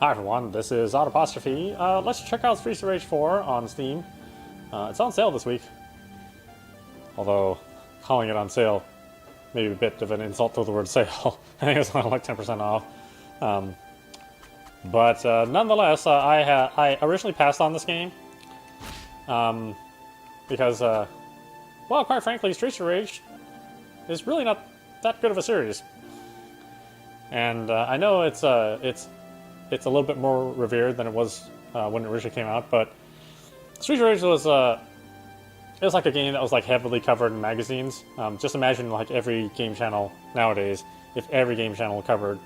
Hi everyone, this is audap. Let's check out Streets of Rage 4 on Steam. It's on sale this week. Although, calling it on sale may be a bit of an insult to the word sale. I think it's on like 10% off. Nonetheless, I originally passed on this game. Because, well, quite frankly, Streets of Rage is really not that good of a series. And I know it's a little bit more revered than it was when it originally came out, but Streets of Rage was it was like a game that was like heavily covered in magazines. Just imagine like every game channel nowadays, if every game channel covered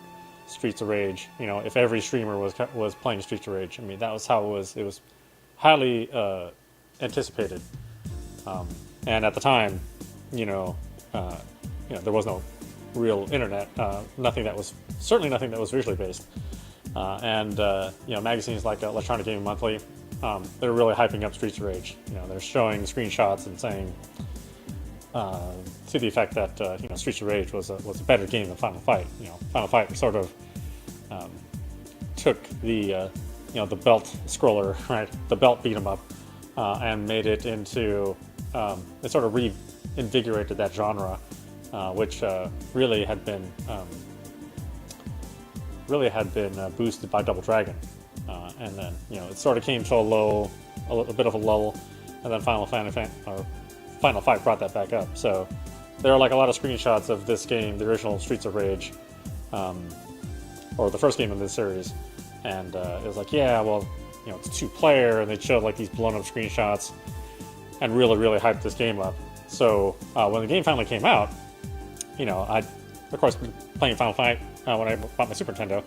Streets of Rage, you know, if every streamer was playing Streets of Rage. I mean, that was how it was. It was highly anticipated, and at the time, there was no real internet, certainly nothing that was visually based. Magazines like Electronic Gaming Monthly, they're really hyping up Streets of Rage. You know, they're showing screenshots and saying to the effect that Streets of Rage was a better game than Final Fight. You know, Final Fight sort of took the belt scroller, right, the belt beat 'em up, and made it into it sort of reinvigorated that genre, which really had been boosted by Double Dragon, and then it sort of came to a bit of a lull, and then Final Fight brought that back up. So there are like a lot of screenshots of this game, the original Streets of Rage, or the first game in this series, and it was like, yeah, well, it's 2-player, and they showed like these blown up screenshots, and really hyped this game up. So when the game finally came out, I'd of course been playing Final Fight when I bought my Super Nintendo.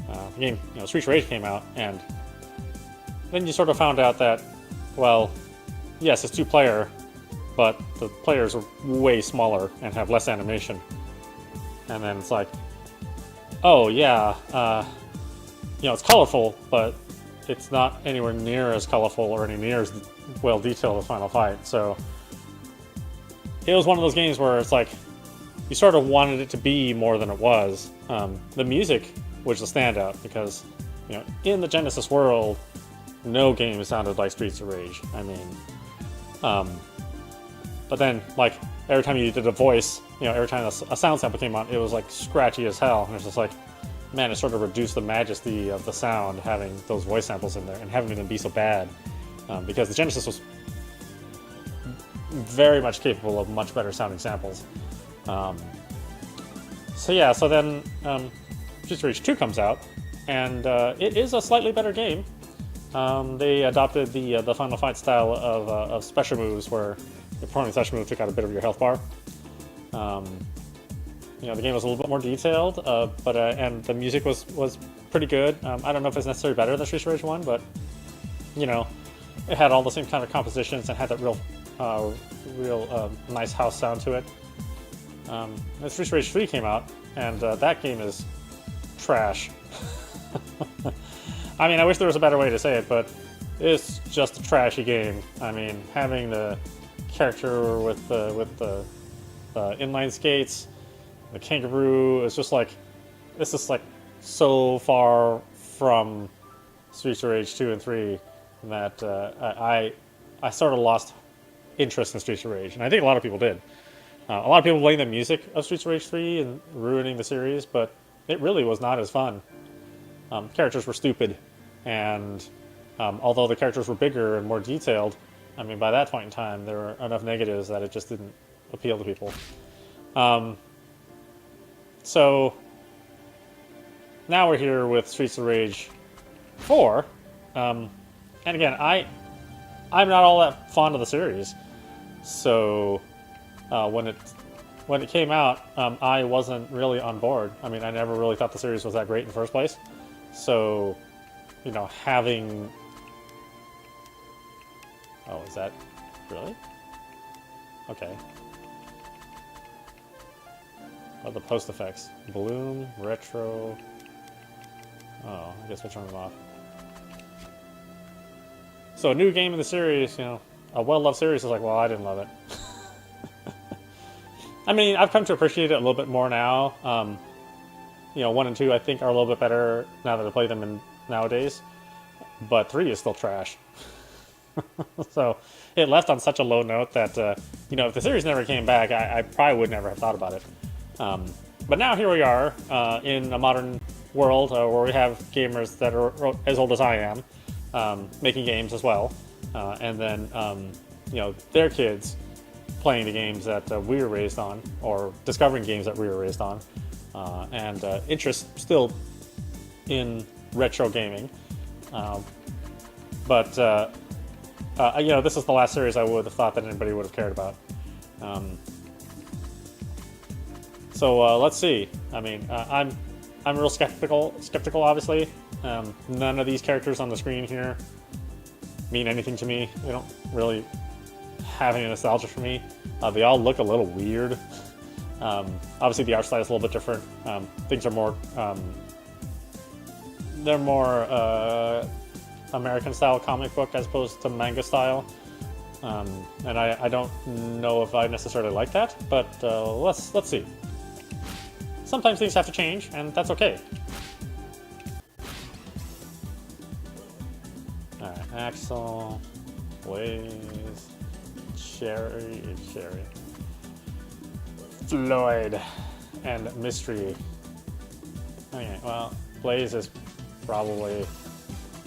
The game, Streets of Rage came out, and then you sort of found out that, well, yes, it's 2-player, but the players are way smaller and have less animation. And then it's like, oh yeah, it's colorful, but it's not anywhere near as colorful or anywhere near as well detailed as Final Fight. So it was one of those games where it's like, you sort of wanted it to be more than it was. The music was the standout because, in the Genesis world, no game sounded like Streets of Rage. I mean, but then, like, every time you did a voice, every time a sound sample came on, it was like scratchy as hell. And it's just like, man, it sort of reduced the majesty of the sound having those voice samples in there and having them be so bad, because the Genesis was very much capable of much better sounding samples. So then Streets of Rage 2 comes out, and it is a slightly better game. They adopted the Final Fight style of special moves, where performing such move took out a bit of your health bar. The game was a little bit more detailed, and the music was pretty good. I don't know if it's necessarily better than Streets of Rage 1, but it had all the same kind of compositions and had that real nice house sound to it. And Streets of Rage 3 came out, and that game is trash. I mean, I wish there was a better way to say it, but it's just a trashy game. I mean, having the character with the inline skates, the kangaroo, it's just like, this is like so far from Streets of Rage 2 and 3 that I sort of lost interest in Streets of Rage, and I think a lot of people did. A lot of people blame the music of Streets of Rage 3 and ruining the series, but it really was not as fun. Characters were stupid, and although the characters were bigger and more detailed, I mean, by that point in time, there were enough negatives that it just didn't appeal to people. So now we're here with Streets of Rage 4, and again, I'm not all that fond of the series, so when it came out, I wasn't really on board. I mean, I never really thought the series was that great in the first place. So, having... Oh, is that... Really? Okay. Oh, the post effects. Bloom, retro... Oh, I guess we'll turn them off. So a new game in the series, a well-loved series is like, well, I didn't love it. I mean, I've come to appreciate it a little bit more now. 1 and 2, I think, are a little bit better now that I play them in nowadays, but 3 is still trash. So it left on such a low note that if the series never came back, I probably would never have thought about it. But now here we are in a modern world where we have gamers that are as old as I am making games as well, and then their kids playing the games that we were raised on, or discovering games that we were raised on, and interest still in retro gaming. But this is the last series I would have thought that anybody would have cared about. So let's see. I mean, I'm real skeptical. Obviously, none of these characters on the screen here mean anything to me. They don't really have any nostalgia for me. They all look a little weird. Obviously, the art style is a little bit different. Things are more they're more American style comic book as opposed to manga style. And I don't know if I necessarily like that, but let's see. Sometimes things have to change, and that's okay. Alright, Axel, Blaze, Cherry, Floyd, and Mystery. Okay, well, Blaze is probably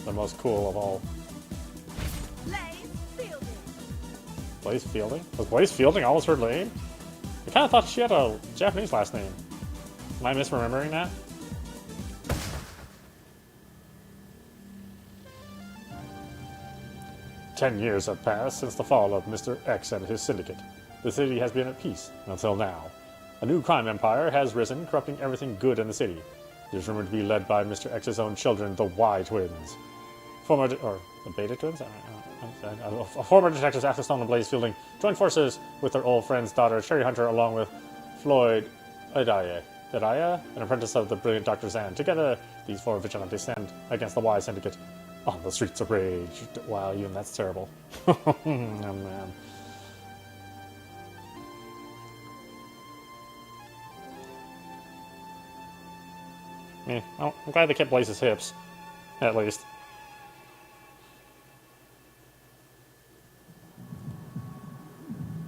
the most cool of all. Blaze Fielding? Was Blaze Fielding always her name? I kind of thought she had a Japanese last name. Am I misremembering that? "10 years have passed since the fall of Mr. X and his syndicate. The city has been at peace until now. A new crime empire has risen, corrupting everything good in the city. It is rumored to be led by Mr. X's own children, the Y twins. Or the Beta twins? Former detectives Atherstone and Blaze Fielding joined forces with their old friend's daughter, Cherry Hunter, along with Floyd Adaya, an apprentice of the brilliant Dr. Zan. Together, these 4 vigilantes stand against the Y Syndicate on the streets of rage." Wow, Ewan, that's terrible. Oh, man. Well, I'm glad they kept Blaze's hips, at least.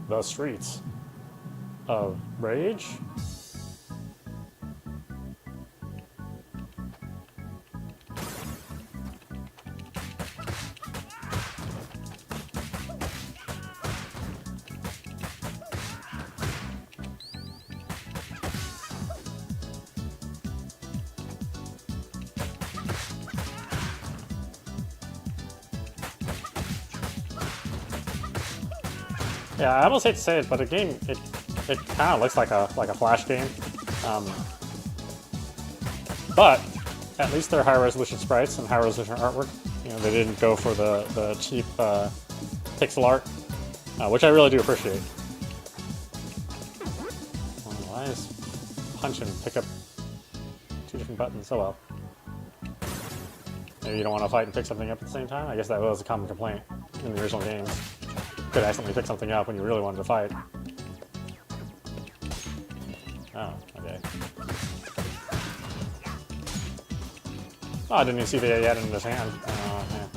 The streets of rage? Yeah, I almost hate to say it, but the game it kind of looks like a Flash game, but at least they're high resolution sprites and high resolution artwork. They didn't go for the cheap pixel art, which I really do appreciate. Why is punch and pick up 2 different buttons? Oh well. Maybe you don't want to fight and pick something up at the same time. I guess that was a common complaint in the original games. Could accidentally pick something up when you really wanted to fight. Oh, okay. Oh, I didn't even see that he had it in his hand. Oh, man.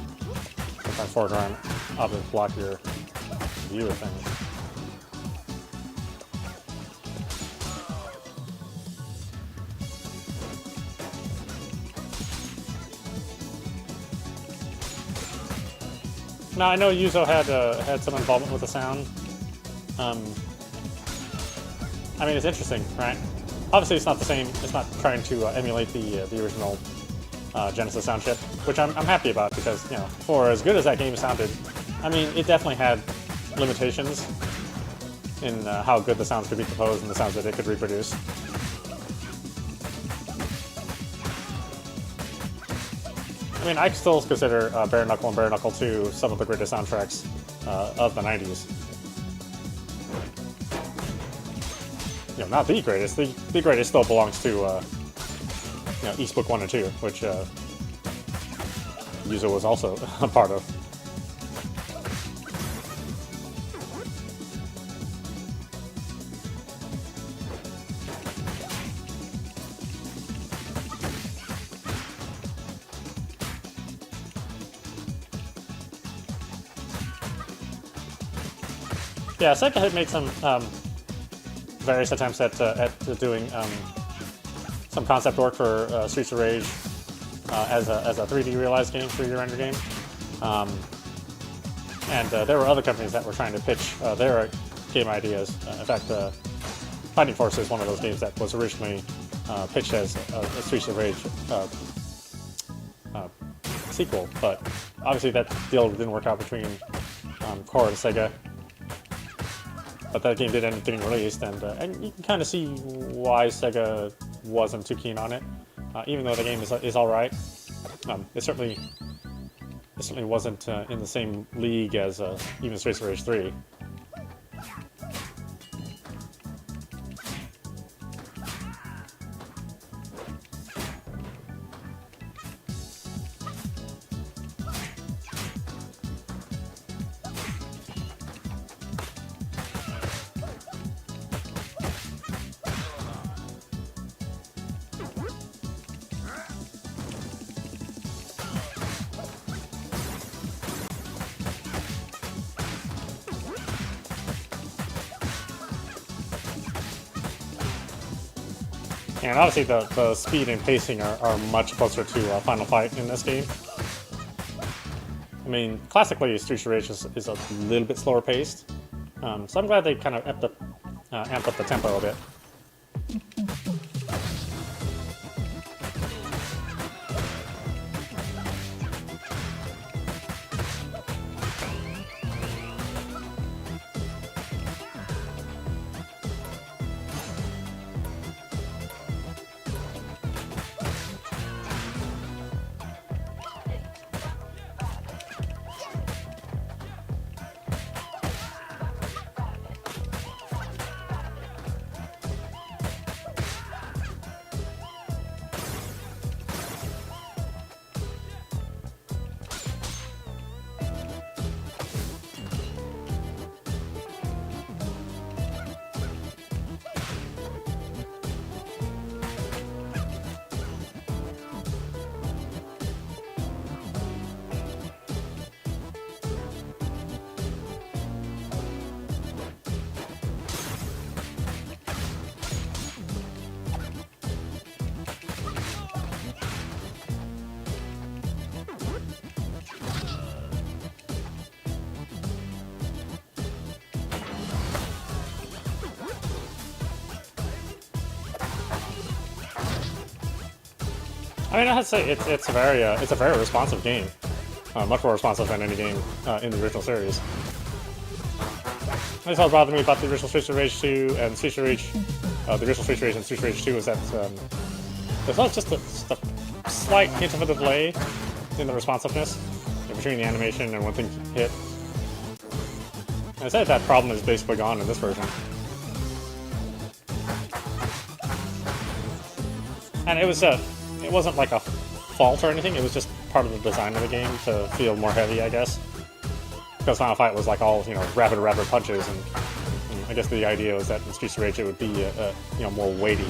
Sometimes foreground objects block your view of things. Now, I know Yuzo had some involvement with the sound. I mean, it's interesting, right? Obviously, it's not the same. It's not trying to emulate the original Genesis sound chip, which I'm happy about because, for as good as that game sounded, I mean, it definitely had limitations in how good the sounds could be composed and the sounds that it could reproduce. I mean, I still consider Bare Knuckle and Bare Knuckle 2 some of the greatest soundtracks of the 90s. Not the greatest. The greatest still belongs to East Book 1 and 2, which Yuzo was also a part of. Yeah, Sega had made some various attempts at doing some concept work for Streets of Rage as a 3D realized game, 3D render game. And there were other companies that were trying to pitch their game ideas. In fact, Fighting Force is one of those games that was originally pitched as a Streets of Rage sequel, but obviously that deal didn't work out between Core and Sega. But that game did end up getting released, and you can kind of see why Sega wasn't too keen on it, even though the game is all right. It certainly wasn't in the same league as even Streets of Rage 3. And obviously the speed and pacing are much closer to Final Fight in this game. I mean, classically, Streets of Rage is a little bit slower paced, so I'm glad they kind of amped up the tempo a bit. I mean, I have to say it's a very responsive game, much more responsive than any game in the original series. That's what bothered me about the original Streets of Rage 2 and Streets of Rage, the original Streets of Rage and Streets of Rage 2 is that there's not just a slight hint of a delay in the responsiveness between the animation and when things hit. And I said that problem is basically gone in this version. And it wasn't like a fault or anything, it was just part of the design of the game to feel more heavy, I guess. Because Final Fight was like all, rapid punches, and I guess the idea was that in Streets of Rage it would be, more weighty.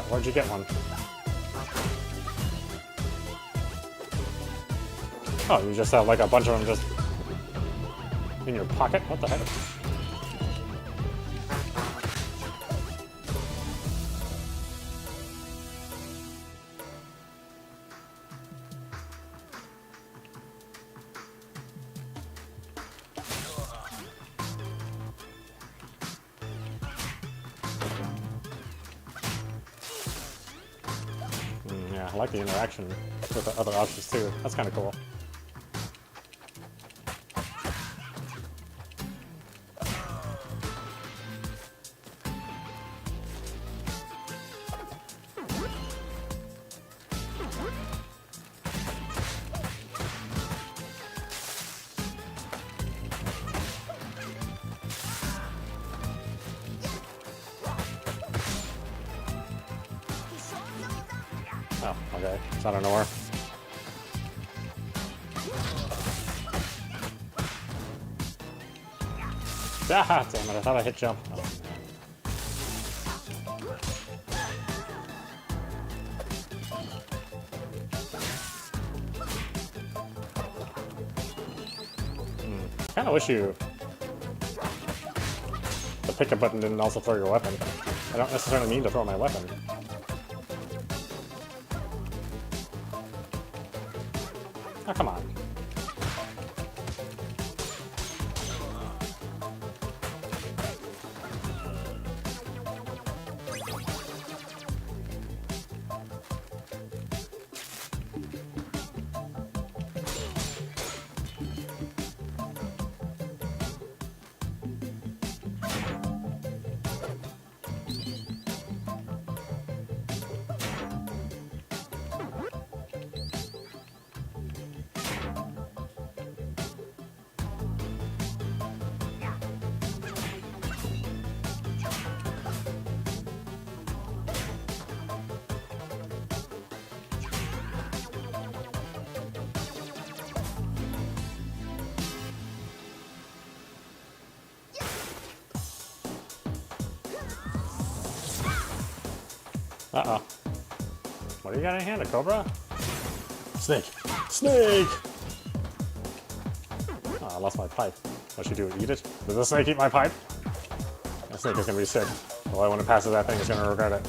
Where'd you get one? Oh, you just have like a bunch of them just in your pocket? What the heck? Yeah, I like the interaction with the other options too. That's kind of cool. Oh, okay. It's out of nowhere. Ah, damn it, I thought I hit jump. Oh, man. Kinda wish the pickup button didn't also throw your weapon. I don't necessarily mean to throw my weapon. Oh, come on. Uh-oh. What do you got in hand? A cobra? Snake! Snake! Oh, I lost my pipe. What should you do? Eat it? Does the snake eat my pipe? That snake is gonna be sick. The only one who passes that thing is gonna regret it.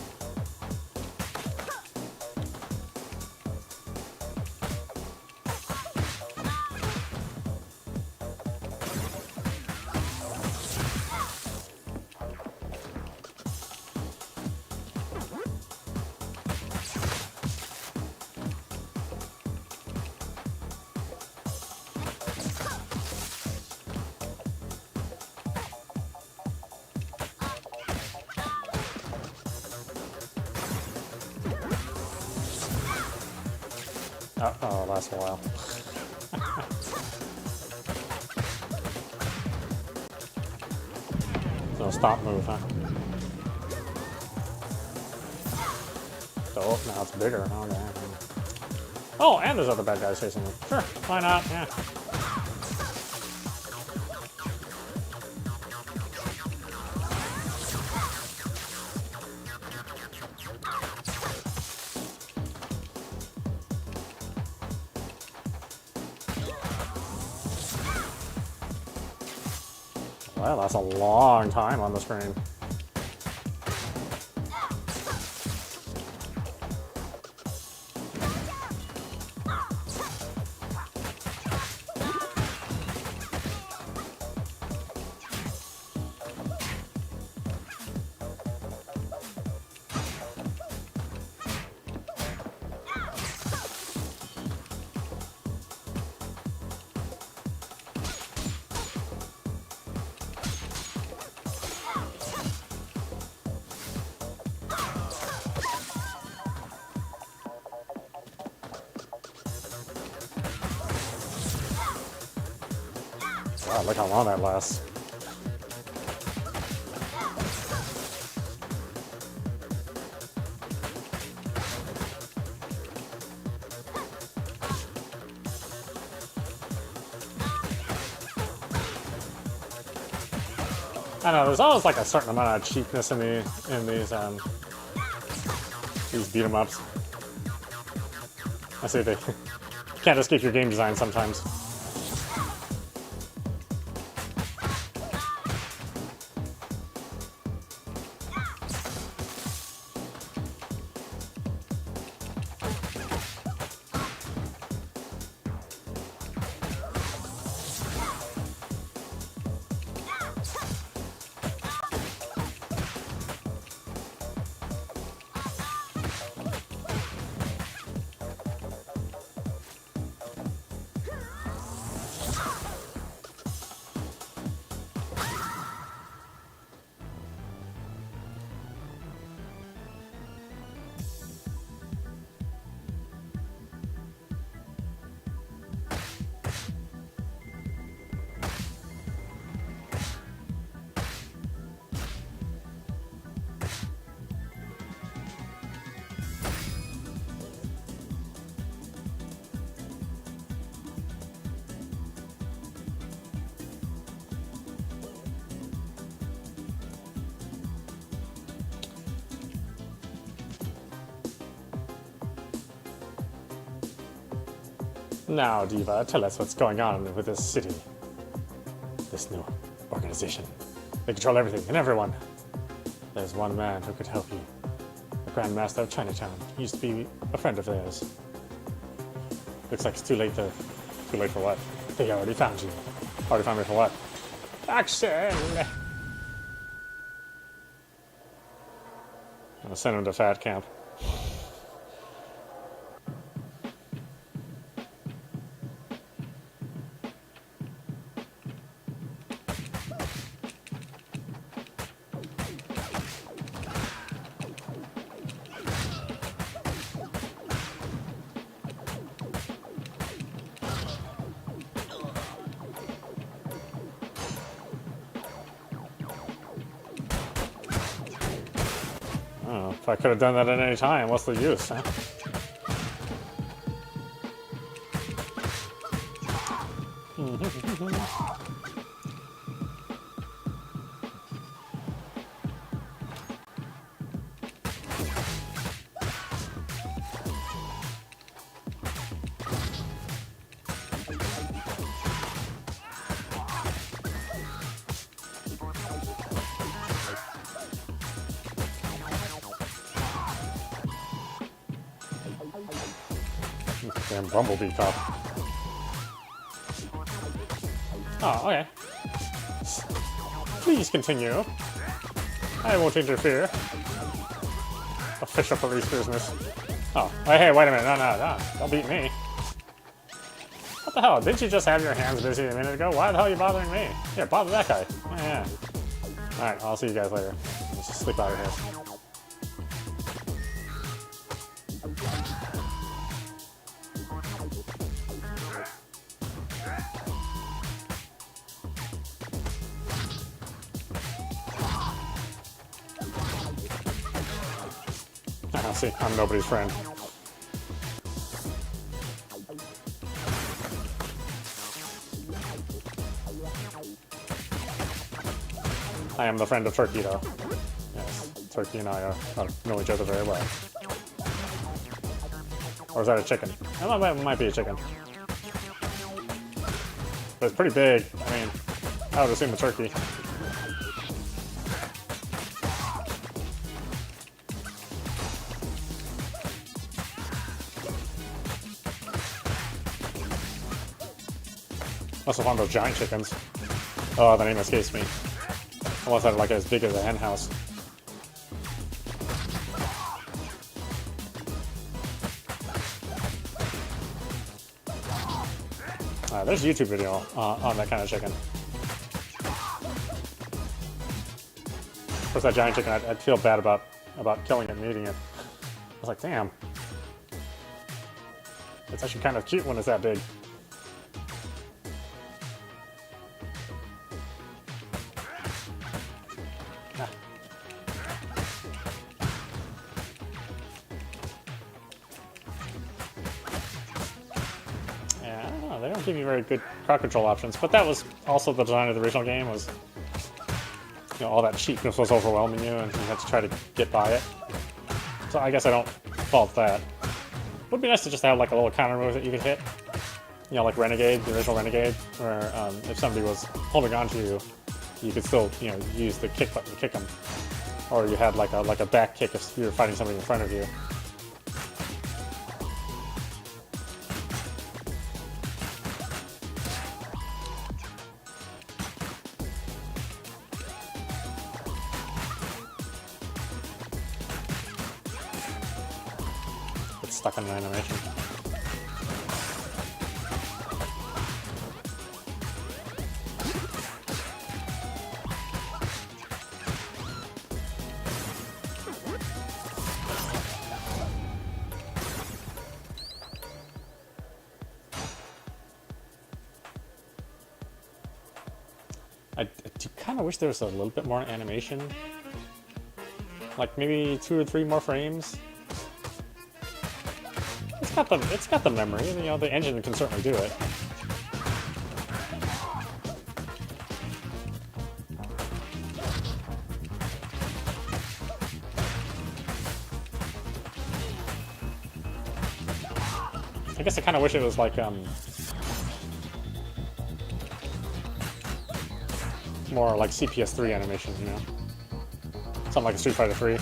Uh-oh, lasts a while. No stop move, huh? Oh, now it's bigger. Okay. Oh, and there's other bad guys chasing me. Sure, why not? Yeah. Well, that's a long time on the screen. Wow, look how long that lasts. I know, there's always like a certain amount of cheapness in these beat 'em ups. I say they can't escape your game design sometimes. Now, Diva, tell us what's going on with this city. This new organization. They control everything and everyone. There's one man who could help you. The Grand Master of Chinatown. He used to be a friend of theirs. Looks like it's too late to... Too late for what? They already found you. Already found me for what? Action! I'm gonna send him to Fat Camp. Oh, if I could have done that at any time, what's the use, huh? Damn bumblebee cop. Oh, okay. Please continue. I won't interfere. Official police business. Oh, hey, wait a minute. No. Don't beat me. What the hell? Didn't you just have your hands busy a minute ago? Why the hell are you bothering me? Here, bother that guy. Yeah. Alright, I'll see you guys later. Let's just sleep out of here. See, I'm nobody's friend. I am the friend of Turkey, though. Yes, Turkey and I know each other very well. Or is that a chicken? That might be a chicken. But it's pretty big. I mean, I would assume a turkey. Must have found those giant chickens. Oh, the name escapes me. Almost had like as big as a hen house. There's a YouTube video on that kind of chicken. Of course, that giant chicken, I'd feel bad about killing it and eating it. I was like, damn. It's actually kind of cute when it's that big. They don't give you very good crowd control options, but that was also the design of the original game. Was, you know, all that cheapness was overwhelming you, and you had to try to get by it. So I guess I don't fault that. Would be nice to just have like a little counter move that you could hit. You know, like Renegade, the original Renegade, where if somebody was holding on to you, you could still, you know, use the kick button to kick them, or you had like a back kick if you were fighting somebody in front of you. Stuck in an animation. I do kind of wish there was a little bit more animation, like maybe 2 or 3 more frames. It's got the memory, you know, the engine can certainly do it. I guess I kind of wish it was like more like CPS3 animation, you know, something like a Street Fighter 3.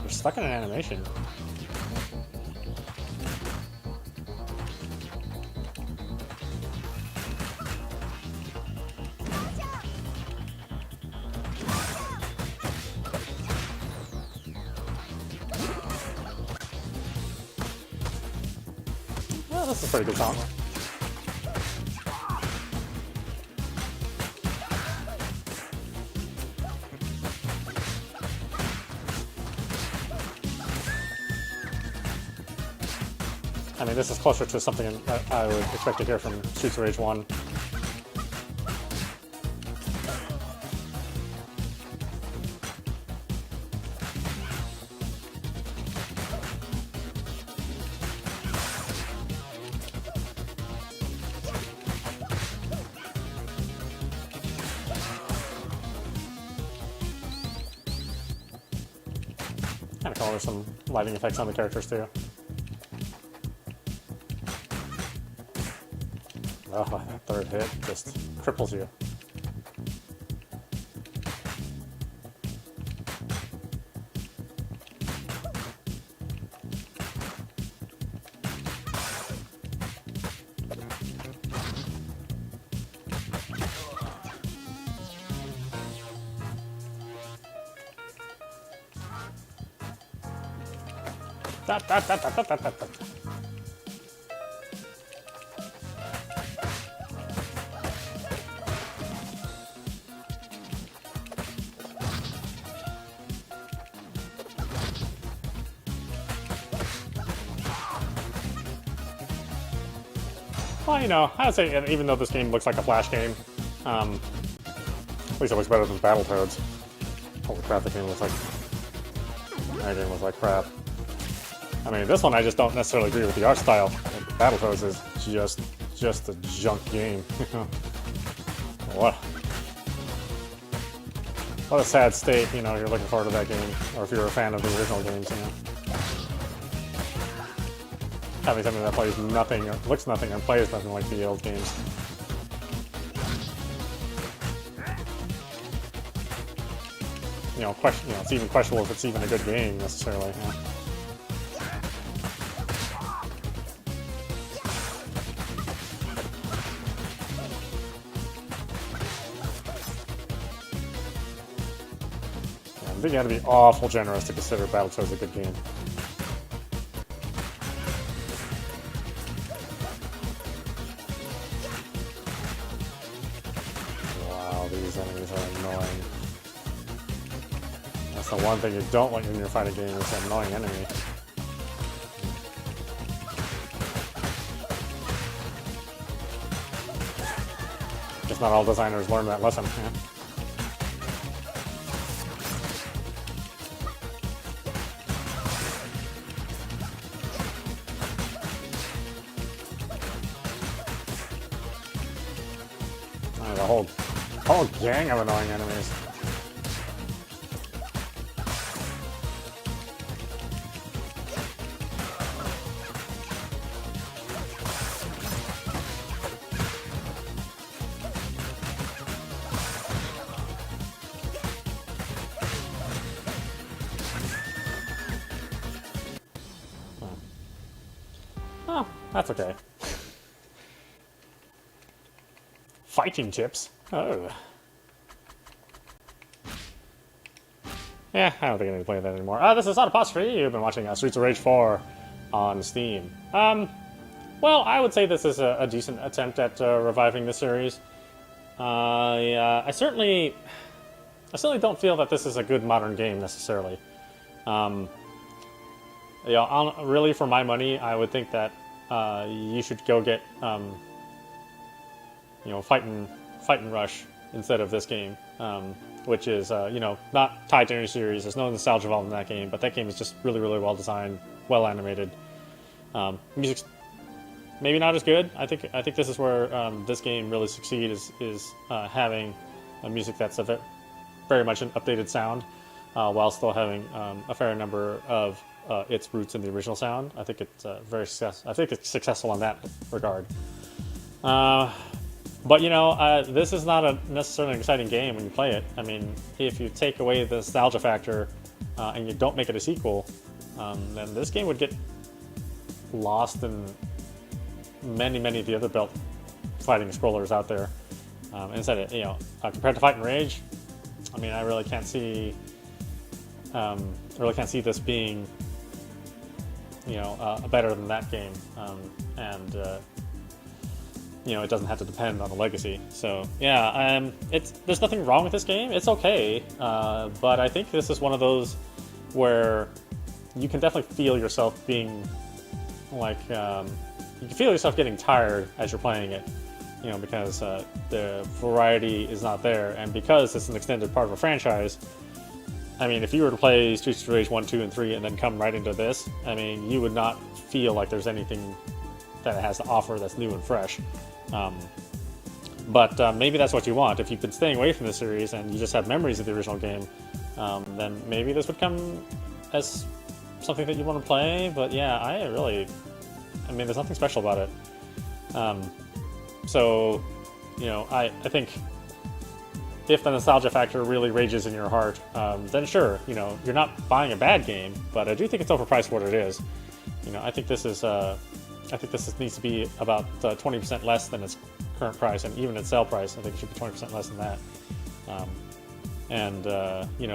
We're stuck in an animation. Well, this is a pretty good song. I mean, this is closer to something that I would expect to hear from Streets of Rage 1. Kind of cool, there's some lighting effects on the characters too. Oh, that third hit just cripples you. Da, da, da, da, da, da, da. Well, you know, I would say even though this game looks like a Flash game, at least it looks better than Battletoads. Holy crap, the game looks like... That game looks like crap. I mean, this one I just don't necessarily agree with the art style. Battletoads is just a junk game. What a sad state, you know, you're looking forward to that game, or if you're a fan of the original games, you know. Having something that plays nothing, or looks nothing, and plays nothing like the old games. You know, it's even questionable if it's even a good game necessarily. Yeah. I think you have to be awful generous to consider Battletoads a good game. Wow, these enemies are annoying. That's the one thing you don't want in your fighting game, is an annoying enemy. Just not all designers learn that lesson. Yeah. A whole gang of annoying enemies. Oh, that's okay. Fighting chips. Oh. Yeah, I don't think I need to play that anymore. This is audap. You've been watching Streets of Rage 4 on Steam. Well, I would say this is a decent attempt at reviving the series. I certainly don't feel that this is a good modern game necessarily. Yeah, really, for my money, I would think that you should go get you know, Fightin' Rush instead of this game, which is you know, not tied to any series. There's no nostalgia involved in that game, but that game is just really, really well designed, well animated. Music's maybe not as good. I think this is where this game really succeeds, is having a music that's a very much an updated sound, while still having a fair number of its roots in the original sound. I think it's I think it's successful in that regard. But this is not necessarily an exciting game when you play it. I mean, if you take away the nostalgia factor and you don't make it a sequel, then this game would get lost in many of the other belt fighting scrollers out there. Instead, compared to Fight and Rage, I mean, I really can't see this being better than that game, and it doesn't have to depend on the legacy. So yeah, there's nothing wrong with this game. It's okay, but I think this is one of those where you can definitely feel yourself being like you can feel yourself getting tired as you're playing it, because the variety is not there, and because it's an extended part of a franchise. I mean, if you were to play Streets of Rage 1, 2, and 3 and then come right into this, I mean, you would not feel like there's anything that it has to offer that's new and fresh. But maybe that's what you want. If you've been staying away from the series and you just have memories of the original game, then maybe this would come as something that you want to play. But yeah, I mean, there's nothing special about it. So, I think if the nostalgia factor really rages in your heart, then sure, you're not buying a bad game, but I do think it's overpriced for what it is. I think this needs to be about 20% less than its current price, and even its sale price, I think it should be 20% less than that.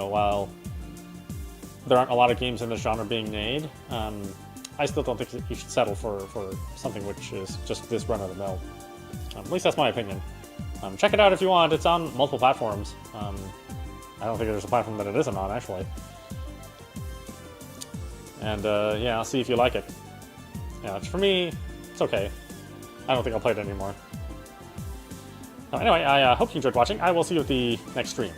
While there aren't a lot of games in this genre being made, I still don't think that you should settle for something which is just this run-of-the-mill. At least that's my opinion. Check it out if you want. It's on multiple platforms. I don't think there's a platform that it isn't on, actually. And yeah, I'll see if you like it. Yeah, for me, it's okay. I don't think I'll play it anymore. Anyway, I hope you enjoyed watching. I will see you at the next stream.